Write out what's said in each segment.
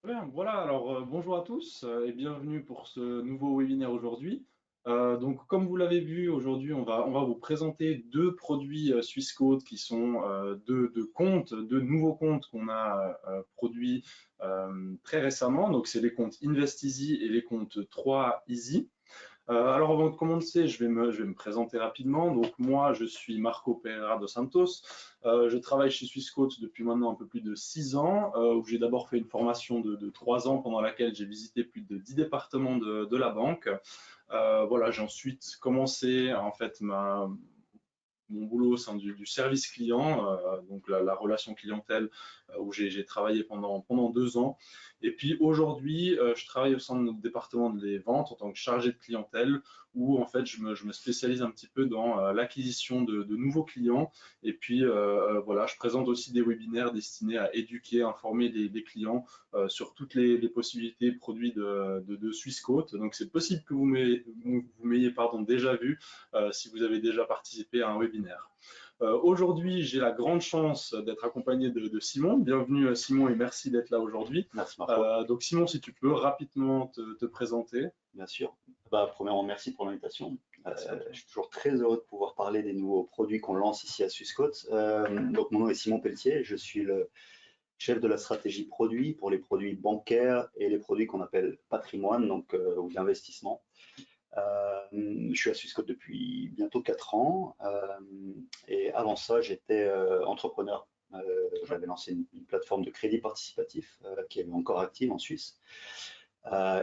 Bien, voilà, alors bonjour à tous et bienvenue pour ce nouveau webinaire aujourd'hui. Donc, comme vous l'avez vu, aujourd'hui, on va vous présenter deux produits Swissquote qui sont deux nouveaux comptes qu'on a produits très récemment. Donc, c'est les comptes Invest Easy et les comptes 3 Easy. Alors avant de commencer, je vais me présenter rapidement. Donc moi, je suis Marco Pereira dos Santos. Je travaille chez Swissquote depuis maintenant un peu plus de 6 ans, où j'ai d'abord fait une formation de 3 ans pendant laquelle j'ai visité plus de 10 départements de la banque. Voilà, j'ai ensuite commencé en fait mon boulot au sein du service client, donc la relation clientèle, où j'ai travaillé pendant 2 ans. Et puis aujourd'hui, je travaille au sein de notre département des ventes en tant que chargé de clientèle, où en fait je me spécialise un petit peu dans l'acquisition de nouveaux clients. Et puis voilà, je présente aussi des webinaires destinés à éduquer, informer les clients sur toutes les possibilités produits de Swissquote. Donc c'est possible que vous m'ayez déjà vu si vous avez déjà participé à un webinaire. Aujourd'hui, j'ai la grande chance d'être accompagné de Simon. Bienvenue Simon et merci d'être là aujourd'hui. Merci Marco. Donc Simon, si tu peux rapidement te présenter. Bien sûr. Premièrement, merci pour l'invitation. Je suis toujours très heureux de pouvoir parler des nouveaux produits qu'on lance ici à Swissquote. Donc mon nom est Simon Pelletier, je suis le chef de la stratégie produit pour les produits bancaires et les produits qu'on appelle patrimoine, donc ou d'investissement. Je suis à Swissquote depuis bientôt 4 ans et avant ça, j'étais entrepreneur. J'avais lancé une plateforme de crédit participatif qui est encore active en Suisse.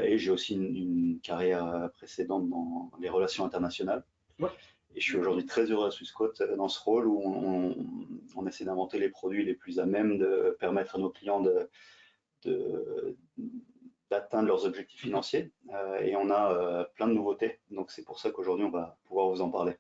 Et j'ai aussi une carrière précédente dans les relations internationales. Ouais. Et je suis aujourd'hui très heureux à Swissquote dans ce rôle où on essaie d'inventer les produits les plus à même de permettre à nos clients d'atteindre leurs objectifs financiers. Et on a plein de nouveautés. Donc c'est pour ça qu'aujourd'hui, on va pouvoir vous en parler.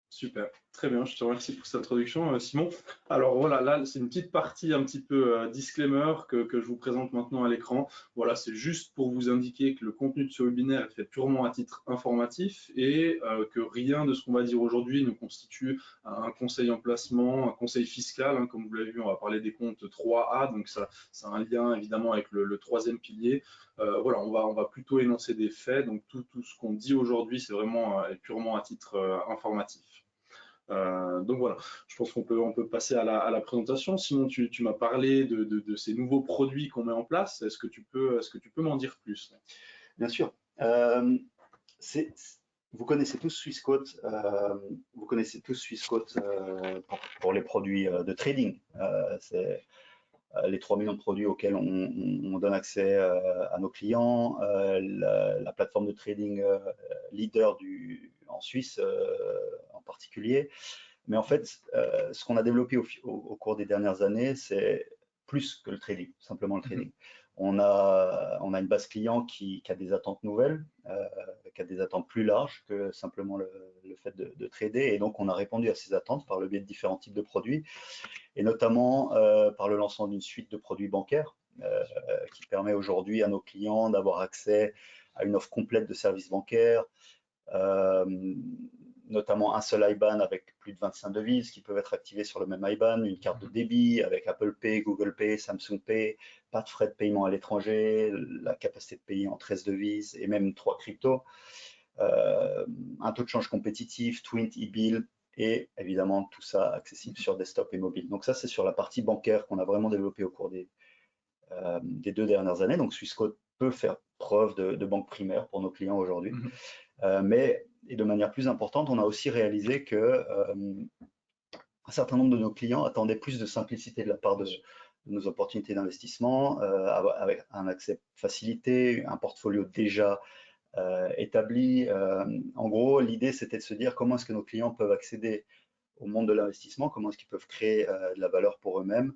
Super, très bien, je te remercie pour cette introduction, Simon. Alors voilà, là, c'est une petite partie un petit peu disclaimer que je vous présente maintenant à l'écran. Voilà, c'est juste pour vous indiquer que le contenu de ce webinaire est fait purement à titre informatif et que rien de ce qu'on va dire aujourd'hui ne constitue un conseil en placement, un conseil fiscal. Hein, comme vous l'avez vu, on va parler des comptes 3A, donc ça a un lien évidemment avec le troisième pilier. Voilà, on va plutôt énoncer des faits, donc tout ce qu'on dit aujourd'hui, c'est vraiment purement à titre informatif. Donc voilà, je pense qu'on peut passer à la présentation. Sinon, tu m'as parlé de ces nouveaux produits qu'on met en place. Est-ce que tu peux m'en dire plus? Bien sûr. C'est- Vous connaissez tous Swissquote, pour les produits de trading. C'est les 3 millions de produits auxquels on donne accès à nos clients, la plateforme de trading leader en Suisse en particulier. Mais en fait, ce qu'on a développé au cours des dernières années, c'est plus que le trading, simplement le trading. On a une base client qui a des attentes nouvelles, qui a des attentes plus larges que simplement le fait de trader. Et donc, on a répondu à ces attentes par le biais de différents types de produits, et notamment par le lancement d'une suite de produits bancaires qui permet aujourd'hui à nos clients d'avoir accès à une offre complète de services bancaires, notamment un seul IBAN avec plus de 25 devises qui peuvent être activées sur le même IBAN, une carte de débit avec Apple Pay, Google Pay, Samsung Pay, pas de frais de paiement à l'étranger, la capacité de payer en 13 devises et même 3 cryptos, un taux de change compétitif, Twint, e-bill, et évidemment tout ça accessible sur desktop et mobile. Donc ça, c'est sur la partie bancaire qu'on a vraiment développé au cours des 2 dernières années. Donc Swissquote peut faire preuve de banque primaire pour nos clients aujourd'hui. Et de manière plus importante, on a aussi réalisé que un certain nombre de nos clients attendaient plus de simplicité de la part de nos opportunités d'investissement, avec un accès facilité, un portfolio déjà établi. En gros, l'idée, c'était de se dire comment est-ce que nos clients peuvent accéder au monde de l'investissement, comment est-ce qu'ils peuvent créer de la valeur pour eux-mêmes,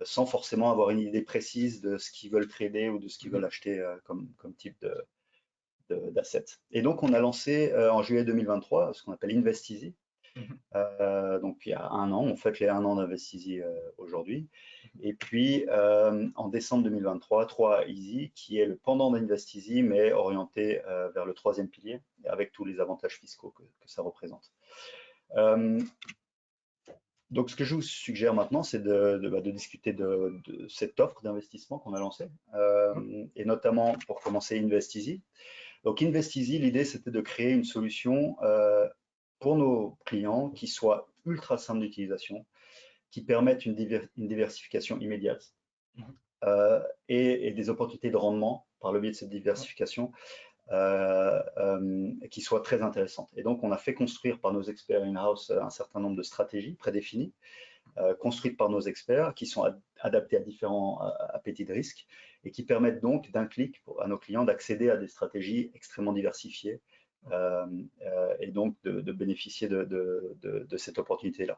sans forcément avoir une idée précise de ce qu'ils veulent trader ou de ce qu'ils veulent acheter comme type d'assets. Et donc, on a lancé en juillet 2023 ce qu'on appelle Invest Easy. Donc, il y a 1 an, on fête les 1 an d'Invest Easy aujourd'hui. Et puis, en décembre 2023, 3 Easy, qui est le pendant d'Invest Easy, mais orienté vers le troisième pilier, avec tous les avantages fiscaux que ça représente. Donc, ce que je vous suggère maintenant, c'est de discuter de cette offre d'investissement qu'on a lancée, et notamment pour commencer InvestEasy. Donc, InvestEasy, l'idée, c'était de créer une solution pour nos clients qui soit ultra simple d'utilisation, qui permette une diversification immédiate et des opportunités de rendement par le biais de cette diversification qui soit très intéressante. Et donc, on a fait construire par nos experts in-house un certain nombre de stratégies prédéfinies, construites par nos experts, qui sont adaptées à différents appétits de risque et qui permettent donc d'un clic à nos clients d'accéder à des stratégies extrêmement diversifiées et donc de bénéficier de cette opportunité-là.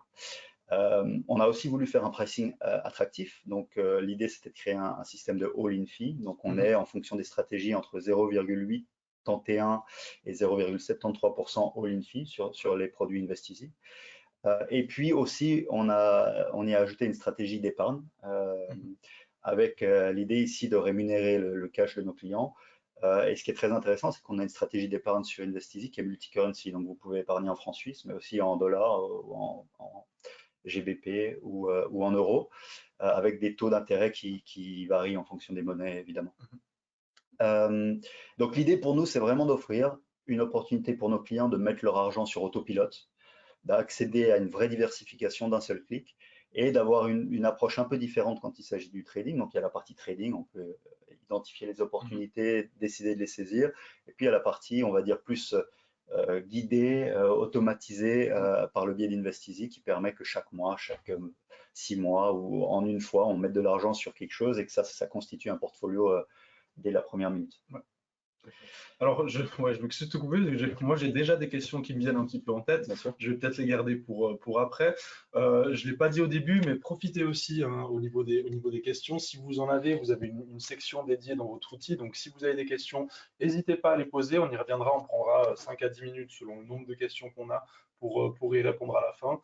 On a aussi voulu faire un pricing attractif. Donc, l'idée, c'était de créer un système de all-in fee. Donc, on est en fonction des stratégies entre 0,831 et 0,73% all-in fee sur les produits InvestEasy. Et puis aussi, on y a ajouté une stratégie d'épargne avec l'idée ici de rémunérer le cash de nos clients. Et ce qui est très intéressant, c'est qu'on a une stratégie d'épargne sur InvestEasy qui est multi-currency. Donc, vous pouvez épargner en francs suisses, mais aussi en dollars ou en GBP ou en euros, avec des taux d'intérêt qui varient en fonction des monnaies, évidemment. Donc l'idée pour nous, c'est vraiment d'offrir une opportunité pour nos clients de mettre leur argent sur autopilote, d'accéder à une vraie diversification d'un seul clic et d'avoir une approche un peu différente quand il s'agit du trading. Donc il y a la partie trading, on peut identifier les opportunités, décider de les saisir. Et puis il y a la partie, on va dire, plus guidée, automatisée par le biais d'InvestEasy qui permet que chaque mois, chaque 6 mois ou en une fois, on mette de l'argent sur quelque chose et que ça constitue un portfolio dès la première minute. Ouais. Alors, je m'excuse de te couper, parce que moi j'ai déjà des questions qui me viennent un petit peu en tête. Je vais peut-être les garder pour après. Je ne l'ai pas dit au début, mais profitez aussi au niveau des questions. Si vous en avez, vous avez une section dédiée dans votre outil. Donc, si vous avez des questions, n'hésitez pas à les poser. On y reviendra, on prendra 5 à 10 minutes selon le nombre de questions qu'on a pour y répondre à la fin.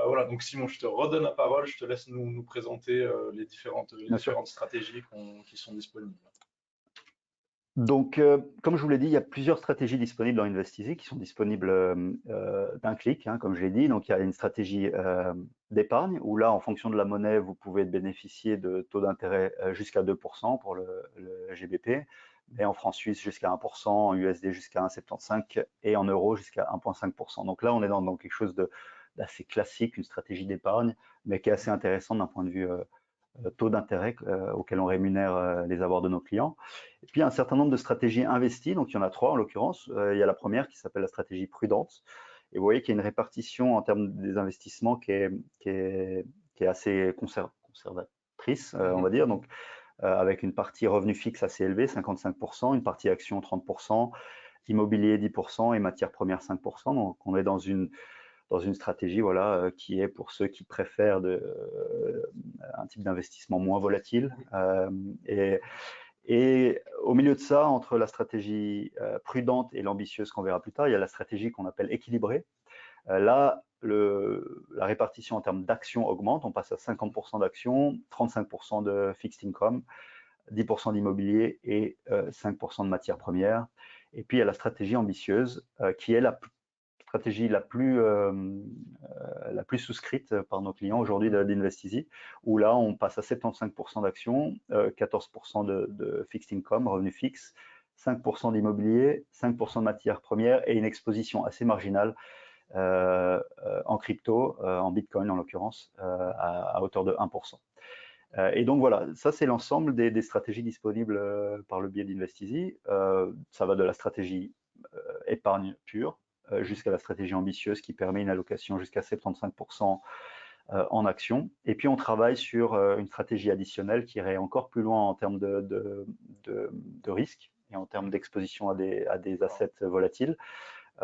Voilà, donc Simon, je te redonne la parole. Je te laisse nous présenter les différentes stratégies qui sont disponibles. Donc, comme je vous l'ai dit, il y a plusieurs stratégies disponibles dans InvestEasy qui sont disponibles d'un clic, hein, comme je l'ai dit. Donc, il y a une stratégie d'épargne où là, en fonction de la monnaie, vous pouvez bénéficier de taux d'intérêt jusqu'à 2% pour le GBP, mais en francs suisses jusqu'à 1%, en USD jusqu'à 1,75 et en euros jusqu'à 1,5%. Donc là, on est dans quelque chose d'assez classique, une stratégie d'épargne, mais qui est assez intéressante d'un point de vue taux d'intérêt auquel on rémunère les avoirs de nos clients. Et puis, il y a un certain nombre de stratégies investies, donc il y en a 3 en l'occurrence. Il y a la première qui s'appelle la stratégie prudente. Et vous voyez qu'il y a une répartition en termes des investissements qui est assez conservatrice, on va dire. Donc, avec une partie revenu fixe assez élevée, 55%, une partie action 30%, immobilier 10% et matières premières 5%. Donc, on est dans une stratégie voilà, qui est pour ceux qui préfèrent un type d'investissement moins volatile. Et au milieu de ça, entre la stratégie prudente et l'ambitieuse qu'on verra plus tard, il y a la stratégie qu'on appelle équilibrée. Là, la répartition en termes d'actions augmente. On passe à 50% d'actions, 35% de fixed income, 10% d'immobilier et 5% de matières premières. Et puis, il y a la stratégie ambitieuse qui est la stratégie la plus souscrite par nos clients aujourd'hui d'InvestEasy, où là, on passe à 75% d'actions, 14% de fixed income, revenu fixe, 5% d'immobilier, 5% de matières premières et une exposition assez marginale en crypto, en Bitcoin en l'occurrence, à hauteur de 1%. Et donc voilà, ça c'est l'ensemble des stratégies disponibles par le biais d'InvestEasy. Ça va de la stratégie épargne pure jusqu'à la stratégie ambitieuse qui permet une allocation jusqu'à 75% en actions. Et puis on travaille sur une stratégie additionnelle qui irait encore plus loin en termes de risque et en termes d'exposition à des assets volatiles,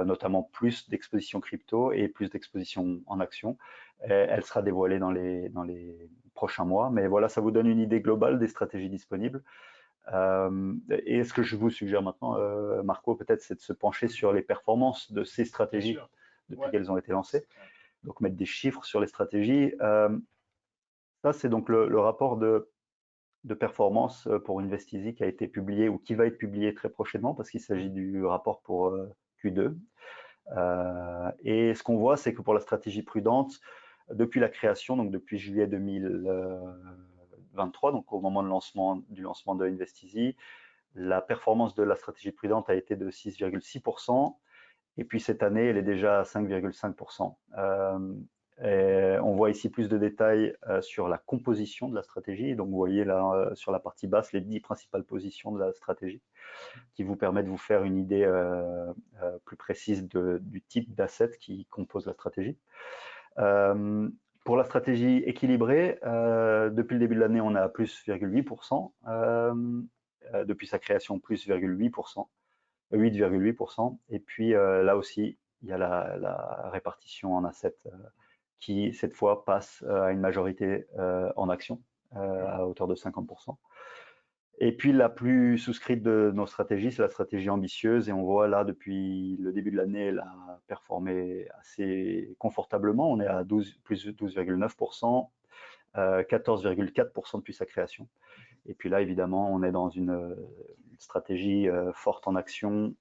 notamment plus d'exposition crypto et plus d'exposition en actions. Elle sera dévoilée dans les prochains mois, mais voilà, ça vous donne une idée globale des stratégies disponibles. Et ce que je vous suggère maintenant, Marco, peut-être, c'est de se pencher sur les performances de ces stratégies depuis qu'elles ont été lancées. Donc, mettre des chiffres sur les stratégies. Ça, c'est donc le rapport de performance pour InvestEasy qui a été publié ou qui va être publié très prochainement parce qu'il s'agit du rapport pour Q2. Et ce qu'on voit, c'est que pour la stratégie prudente, depuis la création, donc depuis juillet 2023, donc au moment du lancement de Investeasy, la performance de la stratégie prudente a été de 6,6%. Et puis cette année, elle est déjà à 5,5%. On voit ici plus de détails sur la composition de la stratégie. Donc vous voyez là sur la partie basse les 10 principales positions de la stratégie qui vous permettent de vous faire une idée plus précise du type d'asset qui compose la stratégie. Pour la stratégie équilibrée, depuis le début de l'année, on est à plus 0,8%. Depuis sa création, plus 0,8%. 8,8%. Et puis là aussi, il y a la répartition en assets qui, cette fois, passe à une majorité en actions à hauteur de 50%. Et puis la plus souscrite de nos stratégies, c'est la stratégie ambitieuse. Et on voit là, depuis le début de l'année, elle a performé assez confortablement. On est à plus 12,9%, 14,4% depuis sa création. Et puis là, évidemment, on est dans une stratégie forte en action,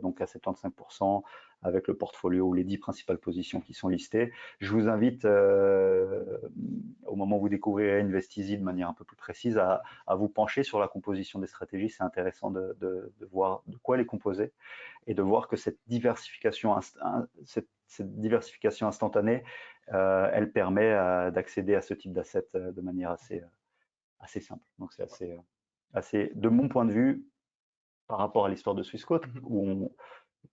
donc à 75%, avec le portfolio ou les 10 principales positions qui sont listées. Je vous invite, au moment où vous découvrirez Investeasy de manière un peu plus précise, à vous pencher sur la composition des stratégies. C'est intéressant de voir de quoi elle est composée et de voir que cette diversification instantanée, elle permet d'accéder à ce type d'assets de manière assez simple. Donc c'est assez, de mon point de vue, par rapport à l'histoire de Swissquote, où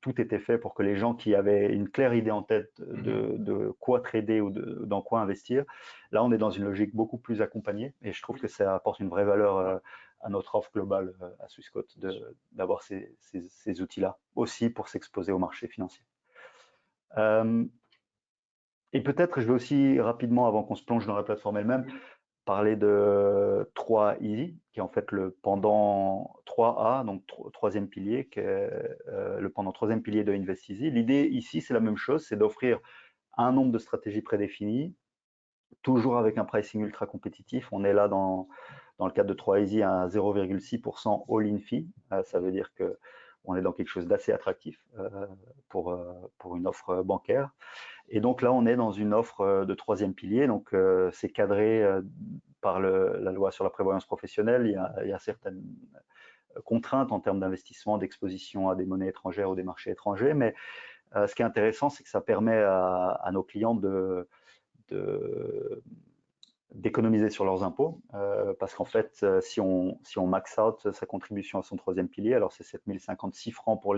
tout était fait pour que les gens qui avaient une claire idée en tête de quoi trader ou dans quoi investir, là on est dans une logique beaucoup plus accompagnée et je trouve que ça apporte une vraie valeur à notre offre globale à Swissquote d'avoir ces outils-là, aussi pour s'exposer au marché financier. Et peut-être je vais aussi rapidement, avant qu'on se plonge dans la plateforme elle-même, parler de 3Easy, qui est en fait le pendant 3A, donc troisième pilier, qui est le pendant troisième pilier de Investeasy. L'idée ici, c'est la même chose, c'est d'offrir un nombre de stratégies prédéfinies, toujours avec un pricing ultra compétitif. On est là dans le cadre de 3Easy à 0,6% all-in fee. Ça veut dire que on est dans quelque chose d'assez attractif pour une offre bancaire. Et donc là, on est dans une offre de troisième pilier. Donc, c'est cadré par la loi sur la prévoyance professionnelle. Il y a certaines contraintes en termes d'investissement, d'exposition à des monnaies étrangères ou des marchés étrangers. Mais ce qui est intéressant, c'est que ça permet à nos clients d'économiser sur leurs impôts, parce qu'en fait, si on max out sa contribution à son troisième pilier, alors c'est 7 056 francs pour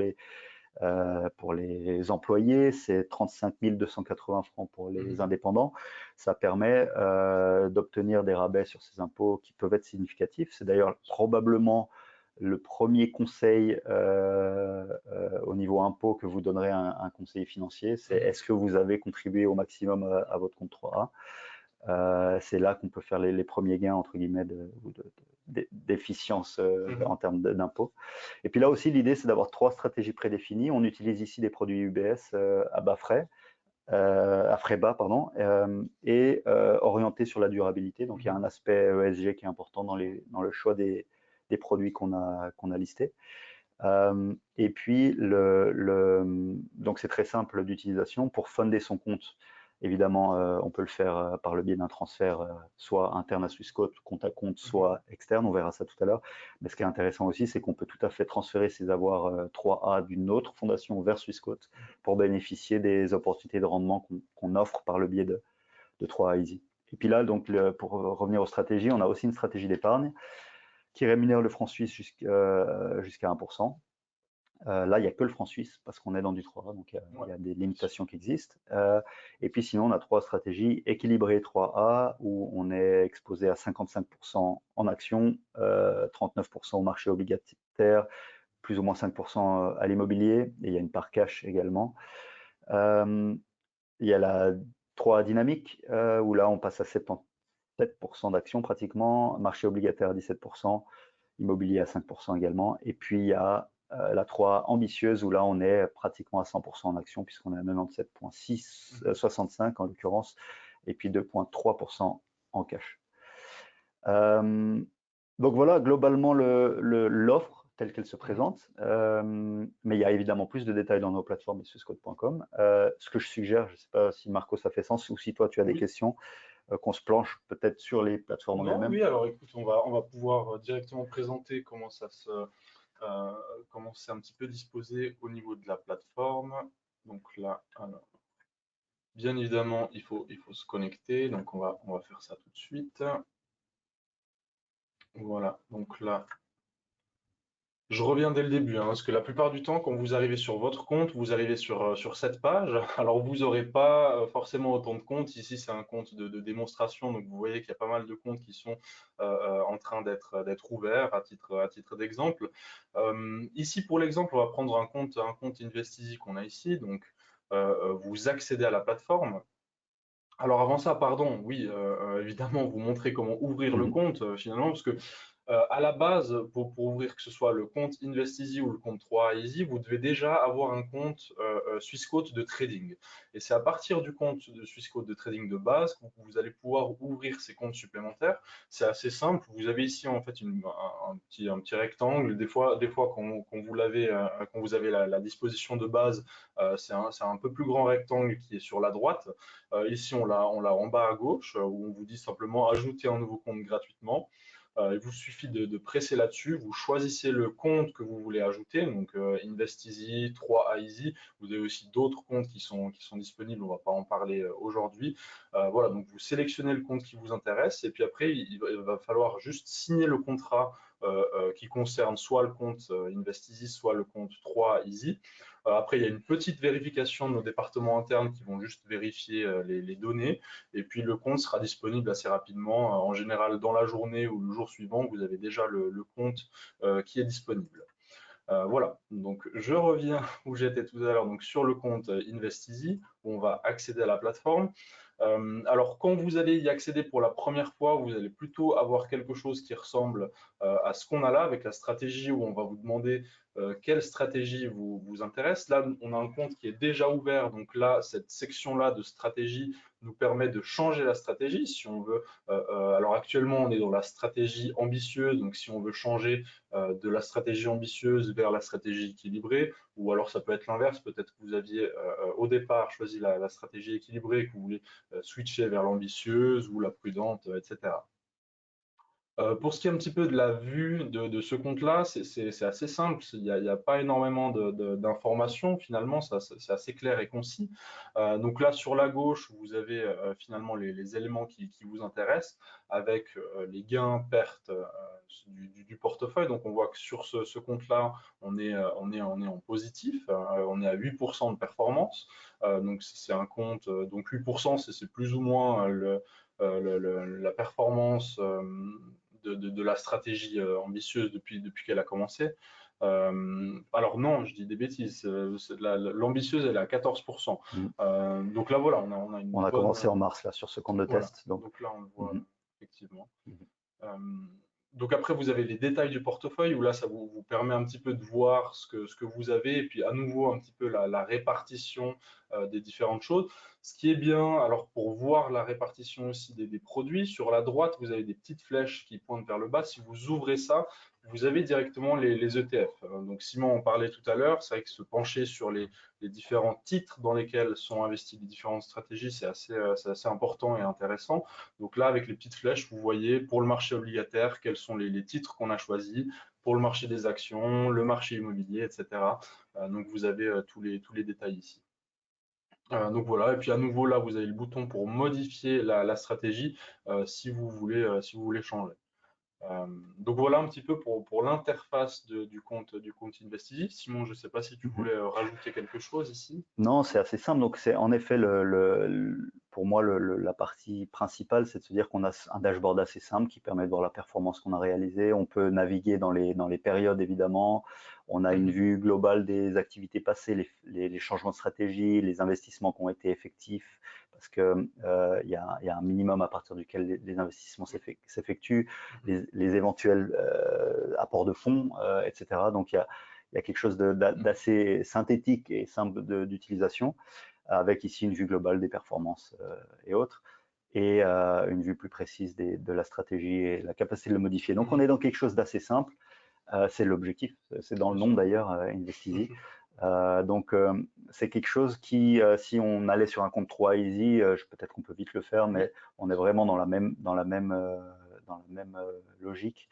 les employés, c'est 35 280 francs pour les indépendants. Ça permet d'obtenir des rabais sur ces impôts qui peuvent être significatifs. C'est d'ailleurs probablement le premier conseil au niveau impôt que vous donnerez à un conseiller financier, c'est est-ce que vous avez contribué au maximum à votre compte 3A. C'est là qu'on peut faire les premiers gains, entre guillemets, d'efficience en termes d'impôts. Et puis là aussi, l'idée, c'est d'avoir 3 stratégies prédéfinies. On utilise ici des produits UBS à bas frais, à frais bas, pardon, et orientés sur la durabilité. Donc, il y a un aspect ESG qui est important dans le choix des produits qu'on a listés. Et puis, donc c'est très simple d'utilisation. Pour funder son compte, évidemment, on peut le faire par le biais d'un transfert, soit interne à Swissquote, compte à compte, soit externe, on verra ça tout à l'heure. Mais ce qui est intéressant aussi, c'est qu'on peut tout à fait transférer ses avoirs 3A d'une autre fondation vers Swissquote pour bénéficier des opportunités de rendement qu'on offre par le biais de 3A Easy. Et puis là, donc, pour revenir aux stratégies, on a aussi une stratégie d'épargne qui rémunère le franc suisse jusqu'à 1%. Là, il n'y a que le franc suisse parce qu'on est dans du 3A, donc il y a des limitations qui existent. Et puis sinon, on a 3 stratégies équilibrées 3A où on est exposé à 55% en actions, 39% au marché obligataire, plus ou moins 5% à l'immobilier, et il y a une part cash également. Il y a la 3A dynamique où là, on passe à 77% d'actions pratiquement, marché obligataire à 17%, immobilier à 5% également. Et puis, il y a la 3 ambitieuse où là, on est pratiquement à 100% en action puisqu'on est à 97,65 en l'occurrence, et puis 2,3% en cash. Donc voilà, globalement, l'offre telle qu'elle se présente. Mais il y a évidemment plus de détails dans nos plateformes et swissquote.com. Ce que je suggère, je ne sais pas si Marco ça fait sens ou si toi tu as des Oui. questions, qu'on se planche peut-être sur les plateformes en Non, elles-mêmes. oui, alors écoute, on va pouvoir directement présenter comment c'est un petit peu disposé au niveau de la plateforme. Donc là, alors, bien évidemment, il faut se connecter. Donc on va faire ça tout de suite. Voilà, donc là, je reviens dès le début, hein, parce que la plupart du temps, quand vous arrivez sur votre compte, vous arrivez sur cette page. Alors, vous n'aurez pas forcément autant de comptes. Ici, c'est un compte de démonstration, donc vous voyez qu'il y a pas mal de comptes qui sont en train d'être ouverts à titre d'exemple. Ici, pour l'exemple, on va prendre un compte Investisi qu'on a ici. Donc, vous accédez à la plateforme. Alors avant ça, pardon, oui, évidemment, vous montrez comment ouvrir le compte finalement, parce que à la base, pour ouvrir que ce soit le compte Investisi ou le compte 3Easy, vous devez déjà avoir un compte Swissquote de trading. Et c'est à partir du compte de Swissquote de trading de base que vous allez pouvoir ouvrir ces comptes supplémentaires. C'est assez simple. Vous avez ici en fait un petit rectangle. Des fois quand vous l'avez, quand vous avez la disposition de base, c'est un peu plus grand rectangle qui est sur la droite. Ici, on l'a en bas à gauche, où on vous dit simplement ajouter un nouveau compte gratuitement. Il vous suffit de presser là-dessus, vous choisissez le compte que vous voulez ajouter, donc Investisi, 3Easy. Vous avez aussi d'autres comptes qui sont disponibles, on ne va pas en parler aujourd'hui. Voilà, donc vous sélectionnez le compte qui vous intéresse et puis après, il va falloir juste signer le contrat qui concerne soit le compte Investisi, soit le compte 3Easy. Après, il y a une petite vérification de nos départements internes qui vont juste vérifier les données. Et puis, le compte sera disponible assez rapidement. En général, dans la journée ou le jour suivant, vous avez déjà le compte qui est disponible. Voilà, donc je reviens où j'étais tout à l'heure, donc sur le compte Investisi, où on va accéder à la plateforme. Alors, quand vous allez y accéder pour la première fois, vous allez plutôt avoir quelque chose qui ressemble à ce qu'on a là, avec la stratégie où on va vous demander quelle stratégie vous intéresse. Là, on a un compte qui est déjà ouvert, donc là, cette section-là de stratégie nous permet de changer la stratégie si on veut. Alors actuellement, on est dans la stratégie ambitieuse, donc si on veut changer de la stratégie ambitieuse vers la stratégie équilibrée, ou alors ça peut être l'inverse, peut-être que vous aviez au départ choisi la stratégie équilibrée et que vous voulez switcher vers l'ambitieuse ou la prudente, etc. Pour ce qui est un petit peu de la vue de ce compte-là, c'est assez simple. Il n'y a pas énormément d'informations. Finalement, c'est assez clair et concis. Donc là, sur la gauche, vous avez finalement les éléments qui vous intéressent avec les gains, pertes du portefeuille. Donc on voit que sur ce compte-là, on est en positif. On est à 8% de performance. Donc c'est un compte, donc 8%, c'est plus ou moins la performance de la stratégie ambitieuse depuis qu'elle a commencé. Alors non, je dis des bêtises. L'ambitieuse, elle est à 14%. Donc là, voilà, on a une On a bonne. commencé en mars là sur ce compte de Voilà. test. Donc, Donc là, on le voit effectivement. Mhm. Euh, donc après, vous avez les détails du portefeuille où là, ça vous permet un petit peu de voir ce que vous avez et puis à nouveau un petit peu la répartition des différentes choses. Ce qui est bien, alors pour voir la répartition aussi des produits, sur la droite, vous avez des petites flèches qui pointent vers le bas. Si vous ouvrez ça, vous avez directement les ETF. Donc Simon en parlait tout à l'heure, c'est vrai que se pencher sur les différents titres dans lesquels sont investies les différentes stratégies, c'est assez important et intéressant. Donc là, avec les petites flèches, vous voyez pour le marché obligataire quels sont les titres qu'on a choisis, pour le marché des actions, le marché immobilier, etc. Donc vous avez tous les détails ici. Donc voilà, et puis à nouveau là, vous avez le bouton pour modifier la stratégie si vous voulez changer. Donc voilà un petit peu pour l'interface du compte Investigi. Simon, je ne sais pas si tu voulais rajouter quelque chose ici. Non, c'est assez simple. Donc, c'est en effet, pour moi, la partie principale, c'est de se dire qu'on a un dashboard assez simple qui permet de voir la performance qu'on a réalisée. On peut naviguer dans les périodes, évidemment. On a une vue globale des activités passées, les changements de stratégie, les investissements qui ont été effectifs, parce qu'il y a un minimum à partir duquel les investissements s'effectuent, les éventuels apports de fonds, etc. Donc, il y a quelque chose d'assez synthétique et simple d'utilisation, avec ici une vue globale des performances et autres, et une vue plus précise de la stratégie et la capacité de le modifier. Donc on est dans quelque chose d'assez simple, C'est l'objectif, c'est dans le Bien nom sûr. d'ailleurs, Investizy. Donc c'est quelque chose qui, si on allait sur un compte 3easy, peut-être qu'on peut vite le faire, Oui. mais on est vraiment dans la même logique.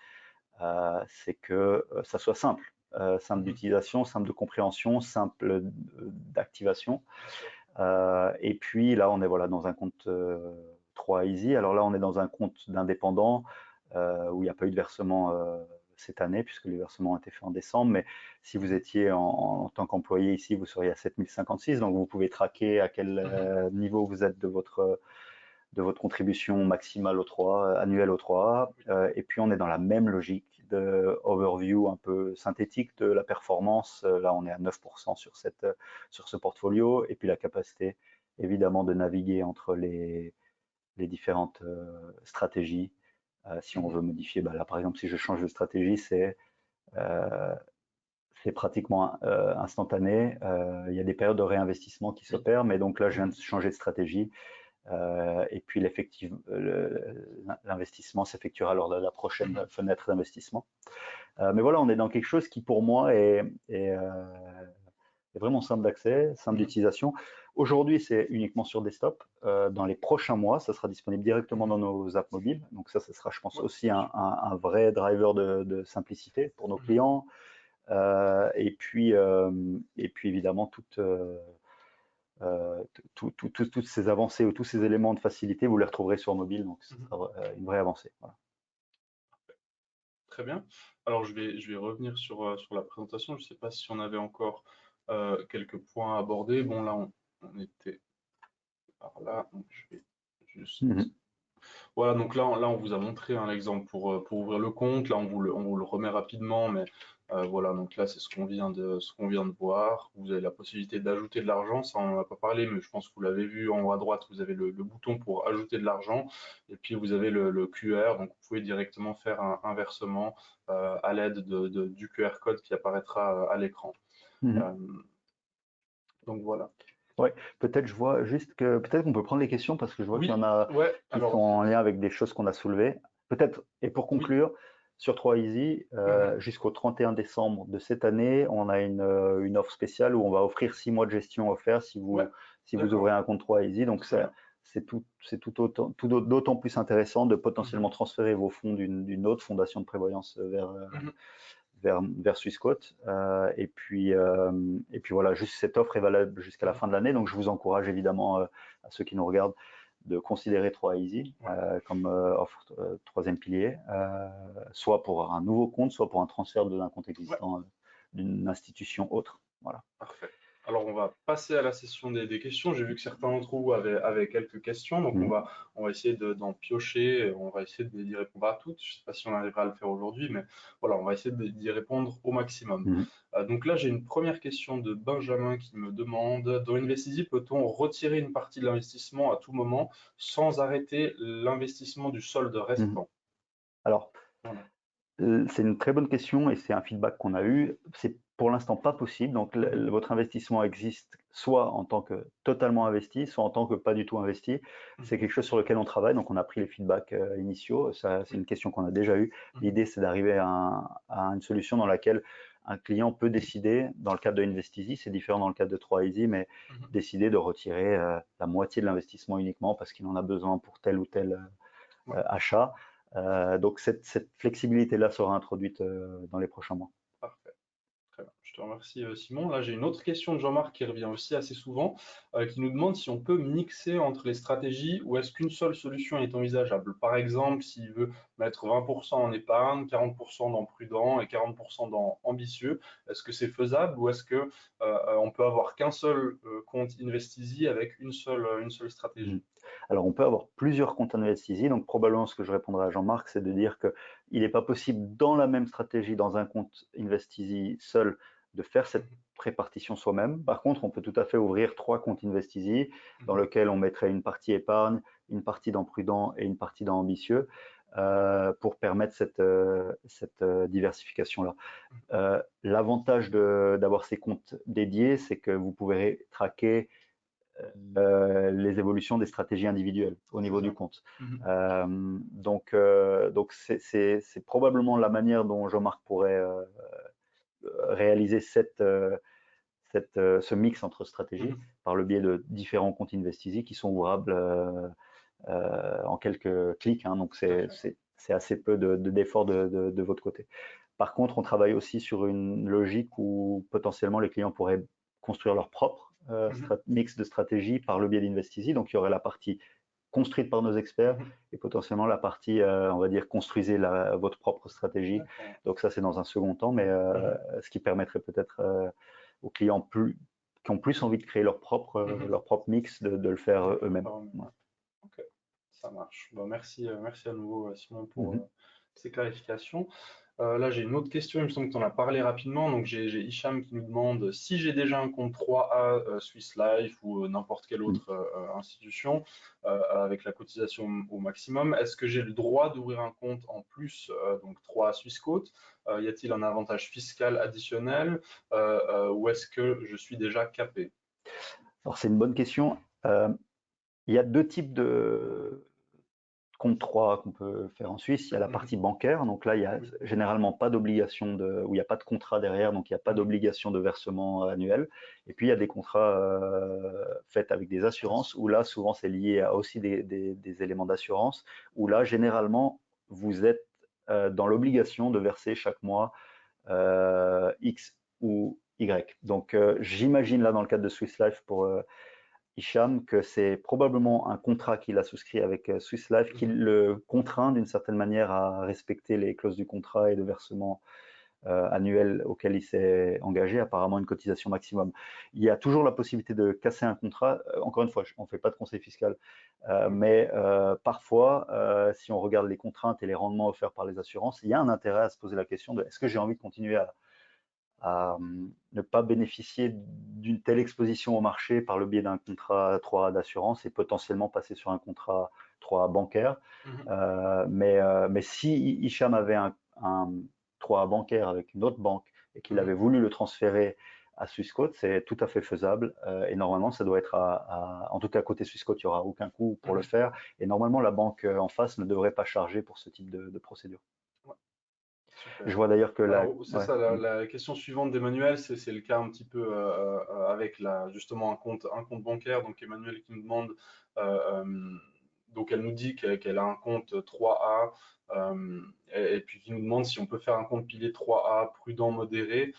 C'est que ça soit simple, simple Mhm. d'utilisation, simple de compréhension, simple d'activation. Bien sûr. Et puis là, on est voilà, dans un compte 3easy. Alors là, on est dans un compte d'indépendant où il n'y a pas eu de versement cette année, puisque les versements ont été faits en décembre. Mais si vous Mhm. étiez en tant qu'employé ici, vous seriez à 7056. Donc vous pouvez traquer à quel Mhm. niveau vous êtes de votre contribution maximale au 3, annuelle au 3. Oui. Et puis on est dans la même logique de overview un peu synthétique de la performance. Là, on est à 9% sur ce portfolio. Et puis la capacité, évidemment, de naviguer entre les différentes stratégies. Si on Mhm. veut modifier, bah là, par exemple, si je change de stratégie, euh, c'est pratiquement instantané. Il y a des périodes de réinvestissement qui Oui. s'opèrent, mais donc là, je viens de Mhm. changer de stratégie. Et puis l'investissement s'effectuera lors de la prochaine Mhm. fenêtre d'investissement. Mais voilà, on est dans quelque chose qui pour moi est vraiment simple d'accès, simple Mhm. d'utilisation. Aujourd'hui, c'est uniquement sur desktop. Dans les prochains mois, ça sera disponible directement dans Mhm. nos apps mobiles. Donc ça sera, je pense, Ouais, aussi bien un, sûr. un- un vrai driver de simplicité pour nos Mhm. clients. Et puis évidemment, toutes ces avancées ou tous ces éléments de facilité, vous les retrouverez sur mobile, donc ce Mhm. sera une vraie avancée. Voilà. Très bien. Alors, je vais revenir sur la présentation. Je ne sais pas si on avait encore quelques points à aborder. Bon, là, on était par là. Donc, je vais juste. Mhm. Voilà, donc là, on vous a montré un exemple pour ouvrir le compte. Là, on vous le remet rapidement, mais voilà, donc là, c'est ce qu'on vient de voir. Vous avez la possibilité d'ajouter de l'argent, ça, on n'en a pas parlé, mais je pense que vous l'avez vu en haut à droite, vous avez le bouton pour ajouter de l'argent, et puis vous avez le QR, donc vous pouvez directement faire un versement à l'aide du QR code qui apparaîtra à l'écran. Mhm. Euh, donc voilà. Ouais, peut-être je vois juste que peut-être qu'on peut prendre les questions parce que je vois qu'il y en Oui, a ouais, qui sont alors, en lien avec des choses qu'on a soulevées. Peut-être, et pour oui. conclure, sur 3easy, Mhm. jusqu'au 31 décembre de cette année, on a une offre spéciale où on va offrir 6 mois de gestion offerts si Ouais, vous ouvrez d'accord, un compte 3easy. Donc très bien. d'autant plus intéressant de Mhm. potentiellement transférer vos fonds d'une autre fondation de prévoyance Mhm. vers Swissquote. Et puis voilà, juste cette offre est valable jusqu'à la Mhm. fin de l'année. Donc je vous encourage évidemment à ceux qui nous regardent de considérer 3easy Ouais. comme offre troisième pilier, soit pour un nouveau compte, soit pour un transfert d'un compte Ouais. existant d'une institution autre. Voilà. Parfait. Alors, on va passer à la session des questions. J'ai vu que certains d'entre vous avaient quelques questions, donc on Mhm. va, on va essayer d'en piocher, on va essayer d'y répondre à toutes. Je ne sais pas si on arrivera à le faire aujourd'hui, mais voilà, on va essayer d'y répondre au maximum. Mhm. Donc là, j'ai une première question de Benjamin qui me demande, dans Investizy, peut-on retirer une partie de l'investissement à tout moment sans arrêter l'investissement du solde Mhm. restant? Alors, Voilà. c'est une très bonne question et c'est un feedback qu'on a eu. C'est pour l'instant pas possible. Donc, Mhm. votre investissement existe soit en tant que totalement investi, soit en tant que pas du tout investi. C'est Mhm. quelque chose sur lequel on travaille. Donc, on a pris les feedbacks initiaux. Ça, c'est Oui. une question qu'on a déjà eue. Mhm. L'idée, c'est d'arriver à une solution dans laquelle un client peut décider, dans le cadre de Investizy, c'est différent dans le cadre de 3easy, mais Mhm. décider de retirer la moitié de l'investissement uniquement parce qu'il en a besoin pour tel ou tel Ouais. achat. Donc cette flexibilité-là sera introduite dans les prochains mois. Parfait. Très bien. Je te remercie, Simon. Là, j'ai une autre question de Jean-Marc qui revient aussi assez souvent, qui nous demande si on peut mixer entre les stratégies ou est-ce qu'une seule solution est envisageable. Par exemple, s'il veut mettre 20% en épargne, 40% dans prudent et 40% dans ambitieux, est-ce que c'est faisable ou est-ce que on peut avoir qu'un seul compte Investizy avec une seule Mhm. stratégie? Alors, on peut avoir plusieurs comptes Investizy. Donc, probablement, ce que je répondrai à Jean-Marc, c'est de dire qu'il n'est pas possible, dans la même stratégie, dans un compte Investizy seul, de faire cette Mhm. répartition soi-même. Par contre, on peut tout à fait ouvrir 3 comptes Investizy dans Mhm. lesquels on mettrait une partie épargne, une partie dans prudent et une partie dans ambitieux pour permettre cette diversification-là. L'avantage d'avoir ces comptes dédiés, c'est que vous pouvez traquer les évolutions des stratégies individuelles au niveau du compte. Donc c'est probablement la manière dont Jean-Marc pourrait réaliser ce mix entre stratégies par le biais de différents comptes Investisi qui sont ouvrables en quelques clics. Donc c'est assez peu d'efforts de votre côté. Par contre, on travaille aussi sur une logique où potentiellement les clients pourraient construire leur propre mix de stratégie par le biais d'Investisi. Donc il y aurait la partie construite par nos experts et potentiellement la partie, on va dire, construisez votre propre stratégie. Donc ça, c'est dans un second temps, mais ce qui permettrait peut-être aux clients qui ont plus envie de créer leur propre mix de le faire eux-mêmes. Ok, ça marche. Bon, merci à nouveau, Simon, pour ces clarifications. Là, j'ai une autre question, il me semble que tu en as parlé rapidement. Donc, j'ai Hicham qui nous demande si j'ai déjà un compte 3A Swiss Life ou n'importe quelle autre institution avec la cotisation au maximum, est-ce que j'ai le droit d'ouvrir un compte en plus, donc 3A Swissquote? Y a-t-il un avantage fiscal additionnel ou est-ce que je suis déjà capé? Alors, c'est une bonne question. Il y a deux types de compte 3 qu'on peut faire en Suisse. Il y a la partie bancaire, donc là il n'y a généralement pas d'obligation où il n'y a pas de contrat derrière, donc il n'y a pas d'obligation de versement annuel. Et puis il y a des contrats faits avec des assurances, où là souvent c'est lié à aussi des éléments d'assurance, où là généralement vous êtes dans l'obligation de verser chaque mois X ou Y. Donc j'imagine là dans le cadre de Swiss Life pour Hicham, que c'est probablement un contrat qu'il a souscrit avec Swiss Life qui le contraint d'une certaine manière à respecter les clauses du contrat et de versement annuel auquel il s'est engagé, apparemment une cotisation maximum. Il y a toujours la possibilité de casser un contrat. Encore une fois, on ne fait pas de conseil fiscal, mais parfois, si on regarde les contraintes et les rendements offerts par les assurances, il y a un intérêt à se poser la question de est-ce que j'ai envie de continuer à ne pas bénéficier d'une telle exposition au marché par le biais d'un contrat 3A d'assurance et potentiellement passer sur un contrat 3A bancaire. Mais si Hicham avait un 3A bancaire avec une autre banque et qu'il avait voulu le transférer à Swissquote, c'est tout à fait faisable et normalement ça doit être en tout cas côté Swissquote, il n'y aura aucun coût pour le faire et normalement la banque en face ne devrait pas charger pour ce type de procédure. Super. Je vois d'ailleurs que la question suivante d'Emmanuel, c'est le cas un petit peu avec justement un compte bancaire. Donc Emmanuel qui nous demande, donc elle nous dit qu'elle a un compte 3A et puis qui nous demande si on peut faire un compte pilier 3A prudent modéré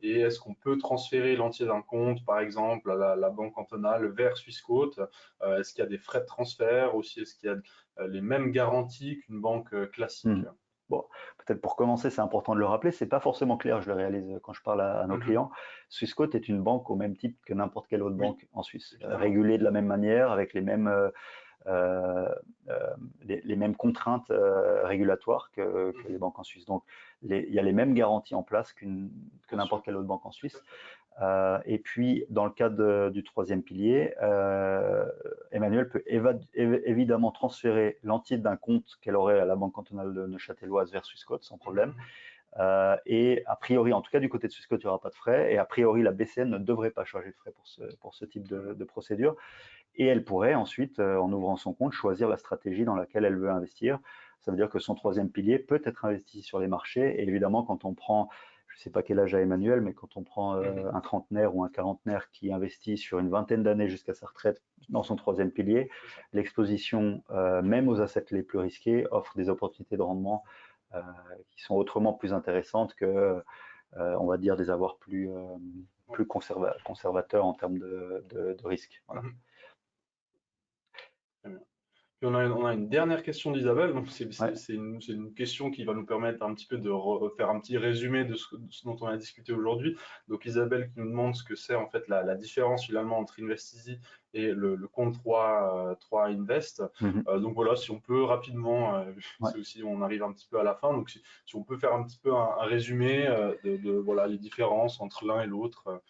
et est-ce qu'on peut transférer l'entier d'un compte, par exemple à la banque cantonale vers Swissquote. Est-ce qu'il y a des frais de transfert aussi? Est-ce qu'il y a les mêmes garanties qu'une banque classique? Bon, peut-être pour commencer, c'est important de le rappeler, c'est pas forcément clair, je le réalise quand je parle à nos clients. Swissquote est une banque au même type que n'importe quelle autre banque en Suisse, régulée de la même manière, avec les mêmes contraintes régulatoires que les banques en Suisse. Donc, il y a les mêmes garanties en place que n'importe quelle autre banque en Suisse. Et puis, dans le cadre du troisième pilier, Emmanuel peut évidemment transférer l'entier d'un compte qu'elle aurait à la Banque cantonale de Neuchâteloise vers Swissquote sans problème. Et a priori, en tout cas du côté de Swissquote, il n'y aura pas de frais. Et a priori, la BCN ne devrait pas charger de frais pour ce type de procédure. Et elle pourrait ensuite, en ouvrant son compte, choisir la stratégie dans laquelle elle veut investir. Ça veut dire que son troisième pilier peut être investi sur les marchés. Et évidemment, quand on prend, je ne sais pas quel âge a Emmanuel, mais quand on prend un trentenaire ou un quarantenaire qui investit sur une vingtaine d'années jusqu'à sa retraite dans son troisième pilier, l'exposition, même aux assets les plus risqués, offre des opportunités de rendement qui sont autrement plus intéressantes que, on va dire, des avoirs plus conservateurs en termes de risque. Voilà. Puis on a une dernière question d'Isabelle, donc c'est une question qui va nous permettre un petit peu de refaire un petit résumé de ce dont on a discuté aujourd'hui. Donc Isabelle qui nous demande ce que c'est en fait la différence finalement entre Investisi et le compte 3 Invest. Donc voilà, si on peut rapidement, c'est aussi on arrive un petit peu à la fin, donc si on peut faire un petit peu un résumé de voilà, les différences entre l'un et l'autre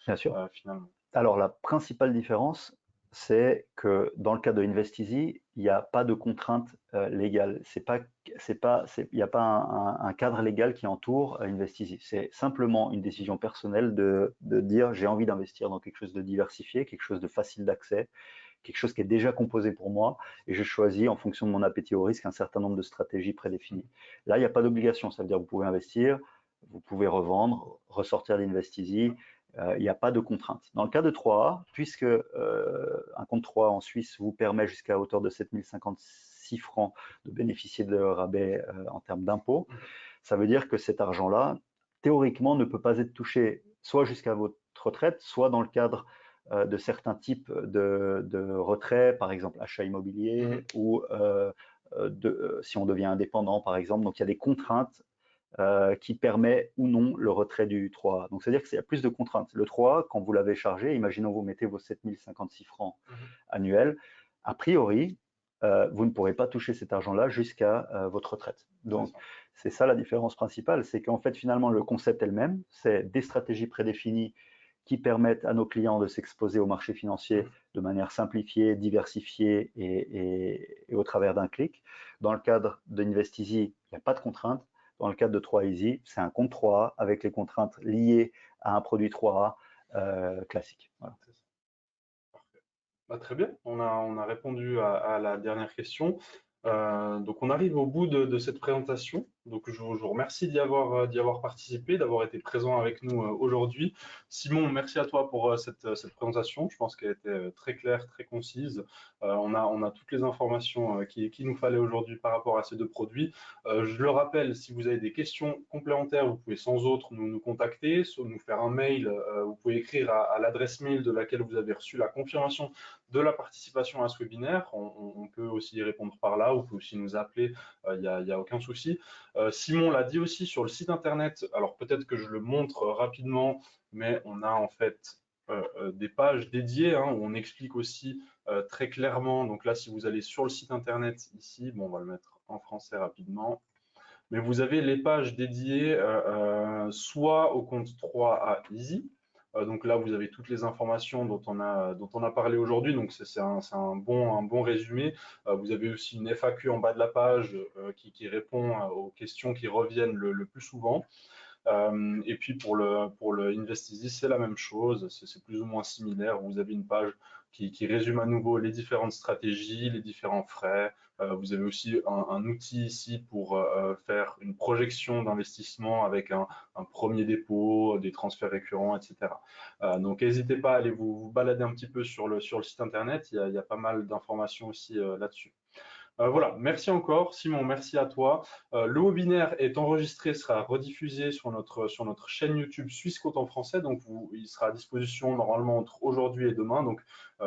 finalement. Alors la principale différence, c'est que dans le cas de InvestEasy, il n'y a pas de contrainte légale. Il n'y a pas un cadre légal qui entoure InvestEasy. C'est simplement une décision personnelle de dire j'ai envie d'investir dans quelque chose de diversifié, quelque chose de facile d'accès, quelque chose qui est déjà composé pour moi, et je choisis en fonction de mon appétit au risque un certain nombre de stratégies prédéfinies. Là, il n'y a pas d'obligation, ça veut dire que vous pouvez investir, vous pouvez revendre, ressortir d'InvestEasy, il n'y a pas de contrainte. Dans le cas de 3A, puisque un compte 3A en Suisse vous permet jusqu'à hauteur de 7 056 francs de bénéficier de rabais en termes d'impôts, ça veut dire que cet argent-là, théoriquement, ne peut pas être touché soit jusqu'à votre retraite, soit dans le cadre de certains types de retraits, par exemple achat immobilier, ou si on devient indépendant, par exemple. Donc, il y a des contraintes qui permet ou non le retrait du 3A. Donc, c'est-à-dire qu'il y a plus de contraintes. Le 3A, quand vous l'avez chargé, imaginons vous mettez vos 7 056 francs annuels, a priori, vous ne pourrez pas toucher cet argent-là jusqu'à votre retraite. Donc, c'est ça la différence principale, c'est qu'en fait, finalement, le concept est le même, c'est des stratégies prédéfinies qui permettent à nos clients de s'exposer au marché financier de manière simplifiée, diversifiée et au travers d'un clic. Dans le cadre d'InvestEasy, il n'y a pas de contraintes. Dans le cadre de 3Easy, c'est un compte 3A avec les contraintes liées à un produit 3A classique. Voilà. Bah, très bien, on a répondu à la dernière question. Donc on arrive au bout de cette présentation. Donc je vous remercie d'y avoir participé, d'avoir été présent avec nous aujourd'hui. Simon, merci à toi pour cette présentation. Je pense qu'elle était très claire, très concise. On a toutes les informations qu'il nous fallait aujourd'hui par rapport à ces deux produits. Je le rappelle, si vous avez des questions complémentaires, vous pouvez sans autre nous contacter, soit nous faire un mail. Vous pouvez écrire à l'adresse mail de laquelle vous avez reçu la confirmation de la participation à ce webinaire. On peut aussi y répondre par là, vous pouvez aussi nous appeler, il n'y a aucun souci. Simon l'a dit aussi sur le site internet, alors peut-être que je le montre rapidement, mais on a en fait des pages dédiées où on explique aussi très clairement. Donc là, si vous allez sur le site internet ici, bon, on va le mettre en français rapidement. Mais vous avez les pages dédiées soit au compte 3A Easy. Donc là, vous avez toutes les informations dont on a parlé aujourd'hui. Donc c'est un bon résumé. Vous avez aussi une FAQ en bas de la page qui répond aux questions qui reviennent le plus souvent. Et puis pour le InvestEasy, c'est la même chose, c'est plus ou moins similaire. Vous avez une page qui résume à nouveau les différentes stratégies, les différents frais. Vous avez aussi un outil ici pour faire une projection d'investissement avec un premier dépôt, des transferts récurrents, etc. Donc n'hésitez pas à aller vous balader un petit peu sur le site internet, il y a pas mal d'informations aussi là-dessus. Voilà, merci encore. Simon, merci à toi. Le webinaire est enregistré, sera rediffusé sur notre chaîne YouTube Suisse Côte en français. Donc, il sera à disposition normalement entre aujourd'hui et demain. Donc,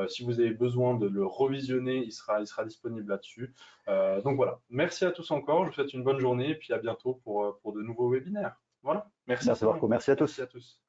si vous avez besoin de le revisionner, il sera disponible là-dessus. Donc, voilà. Merci à tous encore. Je vous souhaite une bonne journée et puis à bientôt pour de nouveaux webinaires. Voilà. Merci Merci Simon. Marco, merci à Merci tous. à tous.